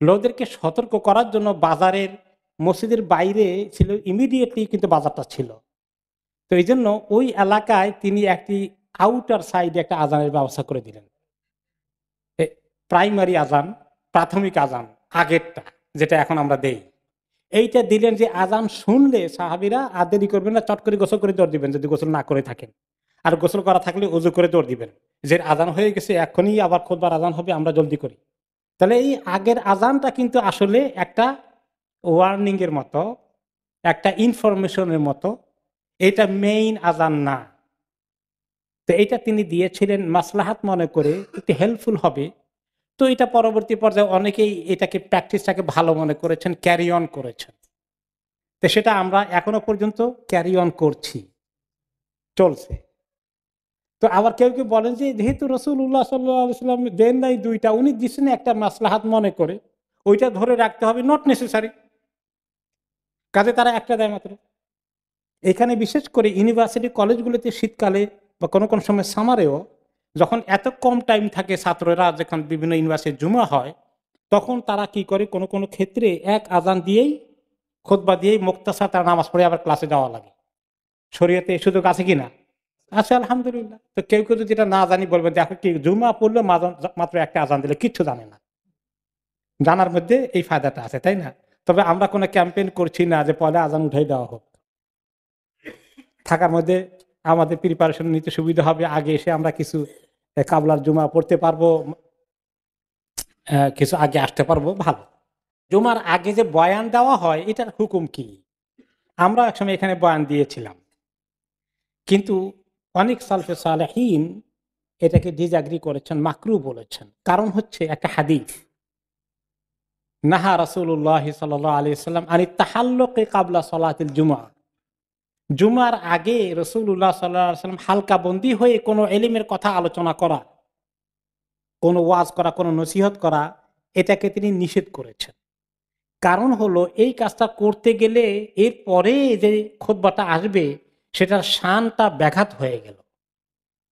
লোকদেরকে সতর্ক করার জন্য বাজারের, মসজিদের বাইরে ছিল ইমিডিয়েটলি, কিন্তু বাজারটা ছিল। তো এই জন্য ওই এলাকায় তিনি একটি আউটার সাইডে একটা আজানের ব্যবস্থা করে দিলেন। প্রাইমারি আজান, প্রাথমিক আজান, আগেরটা যেটা এখন আমরা দেই, এইটা দিলেন যে আজান শুনলে সাহাবীরা আর দেরি করবেন না, চট করে গোসল করে দৌড় দিবেন যদি গোসল না করে থাকেন, আর গোসল করা থাকলে ওযু করে দৌড় দিবেন, যে আজান হয়ে গেছে এখনই আবার খুতবার আজান হবে, আমরা জলদি করি। তাহলে এই আগের আজানটা কিন্তু আসলে একটা ওয়ার্নিং এর মতো, একটা ইনফরমেশনের মতো, এটা মেইন আজান না। তো এটা তিনি দিয়েছিলেন মাসলাহাত মনে করে, একটু হেল্পফুল হবে। তো এটা পরবর্তী পর্যায়ে অনেকেই এটাকে প্র্যাকটিসটাকে ভালো মনে করেছেন, ক্যারি অন করেছেন। তো সেটা আমরা এখনো পর্যন্ত ক্যারি অন করছি, চলছে। তো আবার কেউ কেউ বলেন যে যেহেতু রাসূলুল্লাহ সাল্লাল্লাহু আলাইহি ওয়াসাল্লাম দেন নাই 2টা, উনি দিচ্ছেন একটা মাসলাহাত মনে করে, ওইটা ধরে রাখতে হবে, নট নেসেসারি, কাজে তারা একটা দেয় মাত্র। এখানে বিশেষ করে ইউনিভার্সিটি কলেজগুলোতে শীতকালে বা কোনো কোনো সময় সামারেও যখন এত কম টাইম থাকে, ছাত্ররা যখন বিভিন্ন ইউনিভার্সিটি জমা হয়, তখন তারা কি করে, কোনো কোনো ক্ষেত্রে এক আজান দিয়েই, খুতবা দিয়েই মুক্তাসার তারা নামাজ পড়ে আবার ক্লাসে যাওয়া লাগে। শরীয়তে এই সুযোগ আছে কিনা? আচ্ছা আলহামদুলিল্লাহ। তো কেউ কেউ যদি এটা না জানি বলবে দেখো কি জুমা পড়লে মাত্র একটা আজান দিলে কিচ্ছু জানে না। জানার মধ্যে এই ফায়দাটা আছে, তাই না? তবে আমরা কোনো ক্যাম্পেইন করছি না যে পয়লা আজান উঠাই দেওয়া হোক। থাকার মধ্যে আমাদের প্রিপারেশন নিতে সুবিধা হবে, আগে এসে আমরা কিছু কাবলার জুমা পড়তে পারবো, কিছু আগে আসতে পারবো, ভালো। জুমার আগে যে বয়ান দেওয়া হয় এটার হুকুম কি? আমরা একসময় এখানে বয়ান দিয়েছিলাম, কিন্তু অনেক সালফে সালেহীন এটাকে ডিসএগ্রি করেছেন, মাকরু বলেছেন। কারণ হচ্ছে একটা হাদিস, নাহা রাসূলুল্লাহ সাল্লাল্লাহু আলাইহি সাল্লাম আনি তাহাল্লুকি ক্বাবলা সালাতিল জুমআ। জুমার আগে রাসূলুল্লাহ সাল্লাল্লাহু আলাইহি সাল্লাম হালকা বন্দি হয়ে কোনো ইলমের কথা আলোচনা করা, কোনো ওয়াজ করা, কোনো নসিহত করা, এটাকে তিনি নিষেধ করেছেন। কারণ হলো এই কাজটা করতে গেলে এরপরে যে খুতবাটা আসবে সেটার শানটা ব্যাঘাত হয়ে গেল।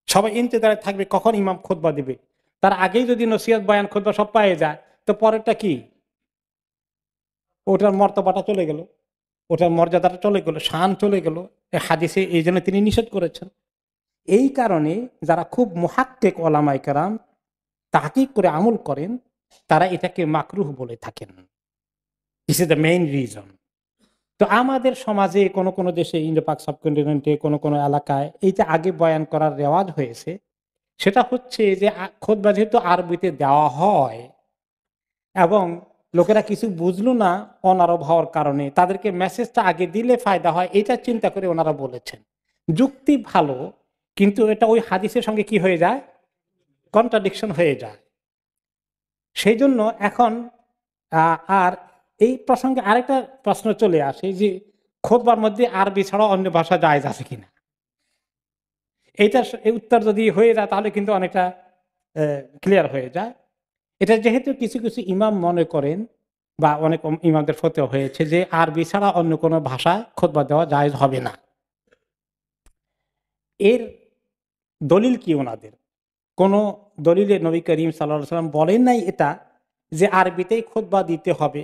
সবাই ইন্তজারে থাকবে কখন ইমাম খুতবা দিবে। তার আগেই যদি নসিহত বয়ান খুতবা সব পায়ে যায়, তো পরেরটা কি? ওটার মর্তবাটা চলে গেল, ওটার মর্যাদাটা চলে গেল, শান চলে গেল। এই হাদিসে এই জন্য তিনি নিষেধ করেছেন। এই কারণে যারা খুব মুহাক্কিক ওলামায়ে কেরাম তাহকিক করে আমল করেন, তারা এটাকে মাকরুহ বলে থাকেন। This is the main reason. তো আমাদের সমাজে কোনো কোনো দেশে, ইন্দো পাক সাবকন্টিনেন্টে কোনো কোনো এলাকায় এইটা আগে বয়ান করার রেওয়াজ হয়েছে। সেটা হচ্ছে যে খুতবা যেহেতু আরবিতে দেওয়া হয় এবং লোকেরা কিছু বুঝলো না অনারব হওয়ার কারণে, তাদেরকে মেসেজটা আগে দিলে ফায়দা হয়, এটা চিন্তা করে ওনারা বলেছেন। যুক্তি ভালো, কিন্তু এটা ওই হাদিসের সঙ্গে কি হয়ে যায়? কন্ট্রাডিকশন হয়ে যায়। সেই জন্য এখন আর এই প্রসঙ্গে আরেকটা প্রশ্ন চলে আসে যে খুতবার মধ্যে আরবি ছাড়া অন্য ভাষা জায়েজ আছে কিনা। এইটার উত্তর যদি হয়ে যায় তাহলে কিন্তু অনেকটা ক্লিয়ার হয়ে যায়। এটা যেহেতু কিছু কিছু ইমাম মনে করেন বা অনেক ইমামদের ফতোয়া হয়েছে যে আরবি ছাড়া অন্য কোনো ভাষায় খুতবা দেওয়া জায়েজ হবে না। এর দলিল কি ওনাদের? কোন দলিলে নবী করিম সাল্লাল্লাহু আলাইহি ওয়াসাল্লাম বলেন নাই এটা যে আরবিতেই খুতবা দিতে হবে,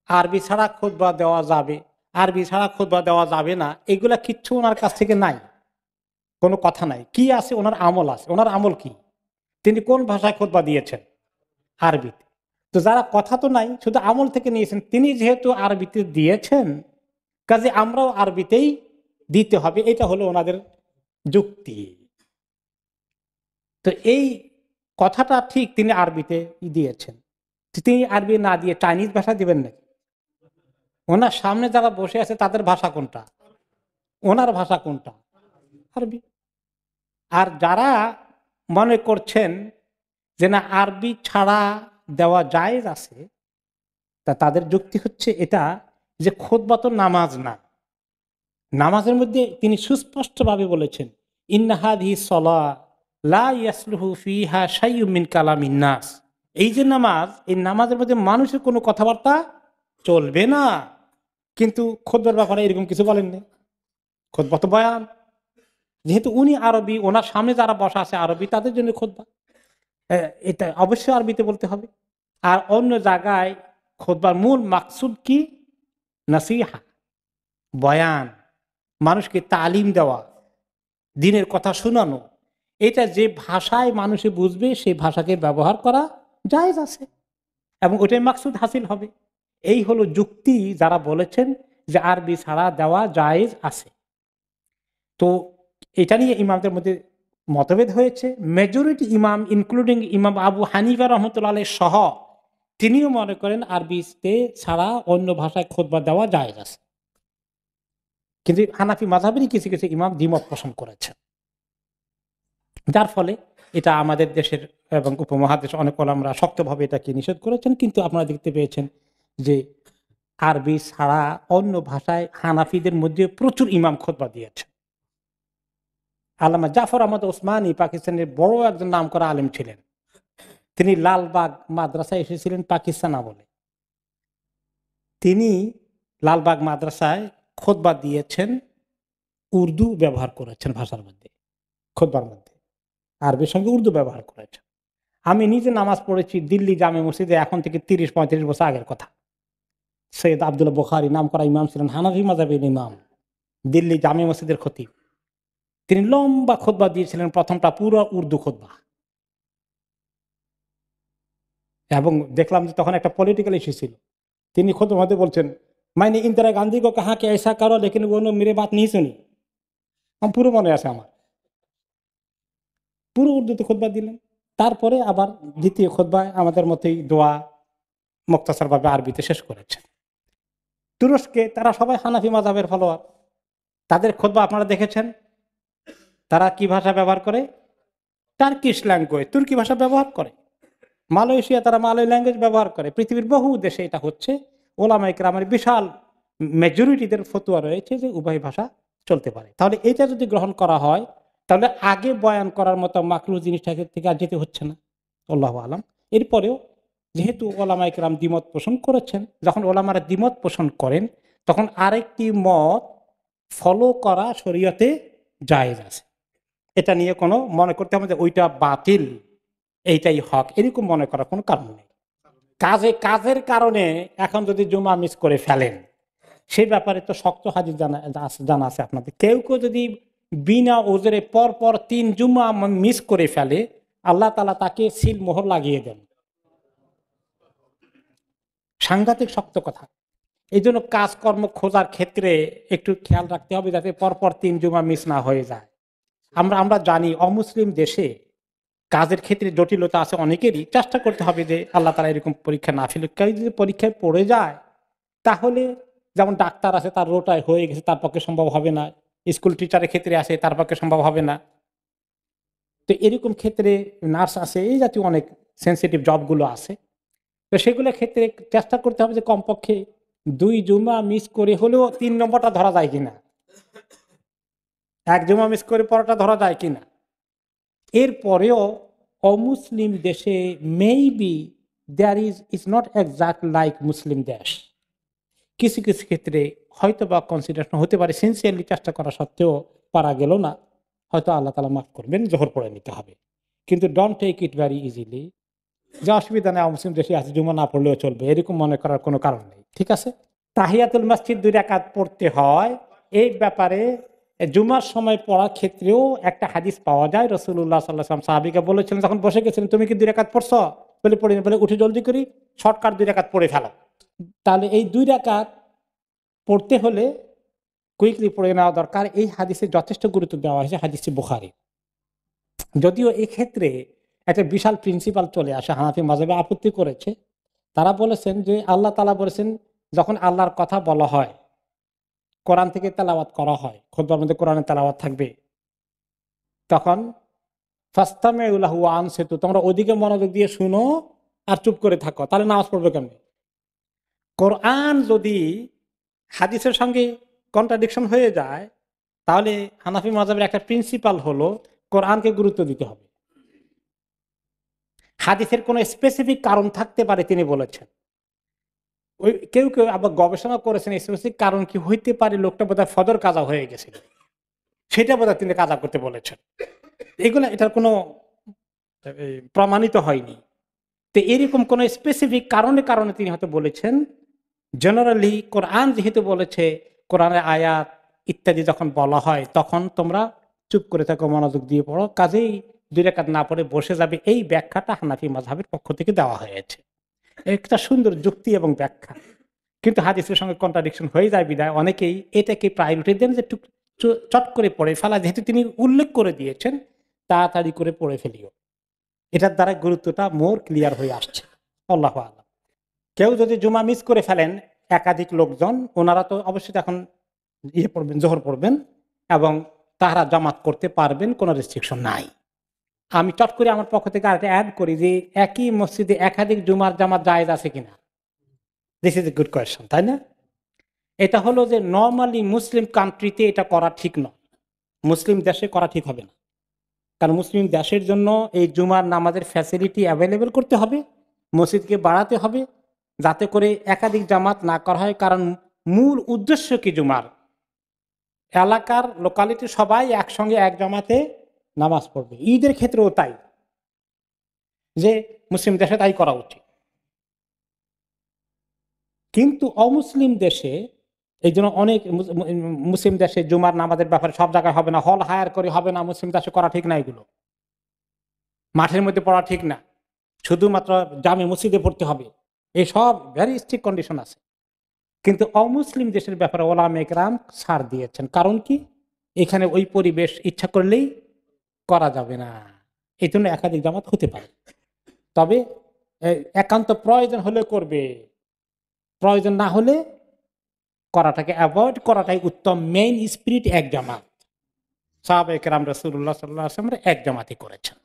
আরবি ছাড়া খুতবা দেওয়া যাবে, আরবি ছাড়া খুতবা দেওয়া যাবে না, এগুলা কিচ্ছু ওনার কাছ থেকে নাই, কোনো কথা নাই। কি আছে? ওনার আমল আছে। ওনার আমল কি? তিনি কোন ভাষায় খুতবা দিয়েছেন? আরবিতে। তো যারা কথা তো নাই, শুধু আমল থেকে নিয়েছেন, তিনি যেহেতু আরবিতে দিয়েছেন, কাজে আমরাও আরবিতেই দিতে হবে, এটা হলো ওনাদের যুক্তি। তো এই কথাটা ঠিক, তিনি আরবিতে দিয়েছেন। তিনি আরবি না দিয়ে চাইনিজ ভাষা দিবেন নাকি? ওনার সামনে যারা বসে আছে তাদের ভাষা কোনটা? ওনার ভাষা কোনটা? আরবি। আর যারা মনে করছেন যে না আরবি ছাড়া দেওয়া জায়েজ আছে, তা তাদের যুক্তি হচ্ছে এটা যে খুতবা তো নামাজ না। নামাজের মধ্যে তিনি সুস্পষ্টভাবে বলেছেন ইন্না হাযিহি সলাহ লা ইয়াসলুহু ফিহা শাইউম মিন কালামিন নাস। এই যে নামাজ, এই নামাজের মধ্যে মানুষের কোনো কথাবার্তা চলবে না। কিন্তু খুতবার ব্যাপারে এরকম কিছু বলেননি। খুতবা তো বয়ান। যেহেতু উনি আরবি, ওনার সামনে যারা বসা আছে আরবি, তাদের জন্য খুতবা এটা অবশ্যই আরবিতে বলতে হবে। আর অন্য জায়গায় খুতবার মূল মাকসুদ কি? নাসিহা, বয়ান, মানুষকে তালিম দেওয়া, দ্বীনের কথা শোনানো। এটা যে ভাষায় মানুষে বুঝবে সেই ভাষাকে ব্যবহার করা জায়েজ আছে এবং ওটাই মাকসুদ হাসিল হবে। এই হলো যুক্তি যারা বলেছেন যে আরবি ছাড়া দেওয়া জায়েজ আছে। তো এটা নিয়ে ইমামদের মধ্যে মতভেদ হয়েছে। মেজরিটি ইমাম ইনক্লুডিং ইমাম আবু হানিফা রহমতুল্লাহ আলাইহি সহ তিনিও মনে করেন আরবিতে ছাড়া অন্য ভাষায় খুতবা দেওয়া জায়েজ আছে। কিন্তু হানাফি মাযহাবেরই কিছু কিছু ইমাম দ্বিমত পোষণ করেছেন, যার ফলে এটা আমাদের দেশের এবং উপমহাদেশ অনেক ওলামারা শক্তভাবে এটাকে নিষেধ করেছেন। কিন্তু আপনারা দেখতে পেয়েছেন যে আরবি ছাড়া অন্য ভাষায় হানাফিদের মধ্যে প্রচুর ইমাম খুতবা দিয়েছেন। আল্লামা জাফর আহমদ ওসমানী পাকিস্তানের বড় একজন নামকরা আলেম ছিলেন। তিনি লালবাগ মাদ্রাসায় এসেছিলেন পাকিস্তান আমলে। তিনি লালবাগ মাদ্রাসায় খুতবা দিয়েছেন, উর্দু ব্যবহার করেছেন ভাষার মধ্যে, খুতবার মধ্যে আরবির সঙ্গে উর্দু ব্যবহার করেছেন। আমি নিজে নামাজ পড়েছি দিল্লি জামে মসজিদে, এখন থেকে 30-35 বছর আগের কথা। সৈয়দ আব্দুল্লাহ বুখারী নামকরা ইমাম ছিলেন, হানাফি মাযহাবের ইমাম, দিল্লি জামে মসজিদের খতিব। তিনি লম্বা খুতবা দিয়েছিলেন, প্রথমটা পুরো উর্দু খুতবা। এবং দেখলাম যে তখন একটা পলিটিক্যাল ইস্যু ছিল। তিনি খুতবার মধ্যে বলছেন, মাইনে ইন্দিরা গান্ধী কো কাহা কে ऐसा करो लेकिन वो मेरे बात नहीं सुनी। পুরো মনে আছে আমার, পুরো উর্দুতে খুতবা দিলেন। তারপরে আবার দ্বিতীয় খুতবায় আমাদের মতোই দোয়া মুক্তাসারভাবে আরবিতে শেষ করেছেন। তুরস্কে তারা সবাই হানাফি মাযহাবের ফলোয়ার। তাদের খুতবা আপনারা দেখেছেন, তারা কি ভাষা ব্যবহার করে? টার্কিশ ল্যাঙ্গুয়েজ, তুর্কি ভাষা ব্যবহার করে। মালয়েশিয়া তারা মালয় ল্যাঙ্গুয়েজ ব্যবহার করে। পৃথিবীর বহু দেশে এটা হচ্ছে। ওলামায়ে কেরামের বিশাল মেজরিটিদের ফতোয়া রয়েছে যে উভয় ভাষা চলতে পারে। তাহলে এটা যদি গ্রহণ করা হয়, তাহলে আগে বয়ান করার মতো মাকরুহ জিনিসটা থেকে আর যেতে হচ্ছে না। আল্লাহু আলাম। এরপরেও যেহেতু ওলামায়ে কেরাম দ্বিমত পোষণ করেছেন, যখন ওলামারা দ্বিমত পোষণ করেন, তখন আরেকটি মত ফলো করা শরীয়তে জায়েজ আছে। এটা নিয়ে কোনো মনে করতে হবে যে ওইটা বাতিল, এইটাই হক, এরকম মনে করার কোনো কারণ নেই। কাজের কারণে এখন যদি জুমা মিস করে ফেলেন, সেই ব্যাপারে তো শক্ত হাদিস জানা আছে আপনাদের। কেউ যদি বিনা ওজরে পর 3 জুমা মিস করে ফেলে, আল্লাহ তাআলা তাকে সিল মোহর লাগিয়ে দেন। সাংঘাতিক শক্ত কথা। এই জন্য কাজকর্ম খোঁজার ক্ষেত্রে একটু খেয়াল রাখতে হবে যাতে পর 3 জুমা মিস না হয়ে যায়। আমরা জানি অমুসলিম দেশে কাজের ক্ষেত্রে জটিলতা আছে অনেকেরই। চেষ্টা করতে হবে যে আল্লাহ তাআলা এরকম পরীক্ষা না ফেলুক। কেউ যদি পরীক্ষায় পড়ে যায়, তাহলে যেমন ডাক্তার আছে, তার রোটায় হয়ে গেছে, তার পক্ষে সম্ভব হবে না। স্কুল টিচারের ক্ষেত্রে আছে, তার পক্ষে সম্ভব হবে না। তো এরকম ক্ষেত্রে নার্স আছে, এই জাতীয় অনেক সেন্সিটিভ জবগুলো আছে। তো সেগুলোর ক্ষেত্রে চেষ্টা করতে হবে যে কমপক্ষে 2 জুমা মিস করে হলেও 3 নম্বরটা ধরা যায় কিনা, 1 জুমা মিস করে পড়াটা ধরা যায় কিনা। এরপরেও অমুসলিম দেশে maybe there is not exact like মুসলিম দেশ। কিছু কিছু ক্ষেত্রে হয়তো বা কনসিডারেশন হতে পারে, সিনসিয়ারলি চেষ্টা করা সত্ত্বেও পারা গেল না, হয়তো আল্লাহ তাআলা মাফ করবেন, জোহর পড়ে নিতে হবে। কিন্তু don't take it very easily যে অসুবিধা নেই, মুসলিম দেশে আছে, জুমা না পড়লেও চলবে, এরকম মনে করার কোনো কারণ নেই। ঠিক আছে, তাহিয়াতুল মসজিদ 2 রাকাত পড়তে হয়, এই ব্যাপারে জুমার সময় পড়ার ক্ষেত্রেও একটা হাদিস পাওয়া যায়। রাসূলুল্লাহ সাল্লাল্লাহু আলাইহি ওয়াসাল্লাম সাহাবীকে বলেছিলেন, যখন বসে গেছিলেন, তুমি কি 2 রাকাত পড়ছো? বলে পড়ে বলে উঠে জলদি করি শর্টকাট 2 রাকাত পড়ে ফেলো। তাহলে এই 2 রাকাত পড়তে হলে কুইকলি পড়ে নেওয়া দরকার। এই হাদিসে যথেষ্ট গুরুত্ব দেওয়া হয়েছে, হাদিসটি বুখারী। যদিও এই ক্ষেত্রে একটা বিশাল প্রিন্সিপাল চলে আসে, হানাফি মাযহাবে আপত্তি করেছে। তারা বলেছেন যে আল্লাহ তাআলা বলেছেন, যখন আল্লাহর কথা বলা হয়, কোরআন থেকে তেলাওয়াত করা হয়, খুতবার মধ্যে কোরআনের তেলাওয়াত থাকবে, তখন ফাস্তামিউ লাহু ওয়া আনসিতু, তোমরা ওদিকে মনোযোগ দিয়ে শুনো আর চুপ করে থাকো। তাহলে নামাজ পড়বে কেমনে? কোরআন যদি হাদিসের সঙ্গে কন্ট্রাডিকশন হয়ে যায়, তাহলে হানাফি মাযহাবের একটা প্রিন্সিপাল হলো কোরআনকে গুরুত্ব দিতে হবে। হাদিসের কোনো স্পেসিফিক কারণ থাকতে পারে, তিনি বলেছেন। ওই কেউ কেউ আবার গবেষণা করেছেন স্পেসিফিক কারণ কি হইতে পারে, লোকটা বোধহয় ফজর কাজা হয়ে গেছিল, সেটা বোধহয় তিনি কাজা করতে বলেছেন। এগুলো এটার কোনো প্রমাণিত হয়নি। তো এরকম কোন স্পেসিফিক কারণে তিনি হয়তো বলেছেন। জেনারেলি কোরআন যেহেতু বলেছে, কোরআনের আয়াত ইত্যাদি যখন বলা হয়, তখন তোমরা চুপ করে থাকো, মনোযোগ দিয়ে পড়ো, কাজেই 2 রাকাত না পড়ে বসে যাবে। এই ব্যাখ্যাটা হানাফি মাযহাবের পক্ষ থেকে দেওয়া হয়েছে। একটা সুন্দর যুক্তি এবং ব্যাখ্যা, কিন্তু হাদিসের সঙ্গে কন্ট্রাডিকশন হয়ে যায় বিধায় অনেকেই এটাকে প্রায়োরিটি দেন যে চট করে পড়ে ফেলা, যেহেতু তিনি উল্লেখ করে দিয়েছেন তাড়াতাড়ি করে পড়ে ফেলিও। এটার দ্বারা গুরুত্বটা মোর ক্লিয়ার হয়ে আসছে। আল্লাহু আ'লাম। কেউ যদি জুমা মিস করে ফেলেন, একাধিক লোকজন, ওনারা তো অবশ্যই এখন পড়বেন, জোহর পড়বেন এবং তাহারা জামাত করতে পারবেন, কোনো রেস্ট্রিকশন নাই। আমি চট করে আমার পক্ষ থেকে আরেকটা অ্যাড করি যে একই মসজিদে একাধিক জুমার জামাত জায়েজ আছে কিনা। This is a good question, তাই না? এটা হলো যে নর্মালি মুসলিম কান্ট্রিতে এটা করা ঠিক নয়, মুসলিম দেশে করা ঠিক হবে না। কারণ মুসলিম দেশের জন্য এই জুমার নামাজের ফ্যাসিলিটি অ্যাভেলেবেল করতে হবে, মসজিদকে বাড়াতে হবে, যাতে করে একাধিক জামাত না করা হয়। কারণ মূল উদ্দেশ্য কি জুমার? এলাকার লোকালিটি সবাই একসঙ্গে এক জামাতে নামাজ পড়বে। ঈদের ক্ষেত্রেও তাই, যে মুসলিম দেশে তাই করা উচিত। কিন্তু অমুসলিম দেশে এই জন্য অনেক মুসলিম দেশে জুমার নামাজের ব্যাপারে সব জায়গায় হবে না, হল হায়ার করে হবে না, মুসলিম দেশে করা ঠিক না, এগুলো মাঠের মধ্যে পড়া ঠিক না, শুধুমাত্র জামে মসজিদে পড়তে হবে, এই সব ভেরি স্ট্রিক্ট কন্ডিশন আছে। কিন্তু অমুসলিম দেশের ব্যাপারে ওলামা একরাম ছাড় দিয়েছেন। কারণ কি? এখানে ওই পরিবেশ ইচ্ছা করলেই করা যাবে না, এই জন্য একাধিক জামাত হতে পারে। তবে একান্ত প্রয়োজন হলে করবে, প্রয়োজন না হলে করাটাকে অ্যাভয়েড করাটাই উত্তম। মেইন স্পিরিট এক জামাত, সাহাবা একরাম রাসূলুল্লাহ সাল্লাল্লাহু আলাইহি ওয়াসাল্লাম এক জামাতই করেছেন।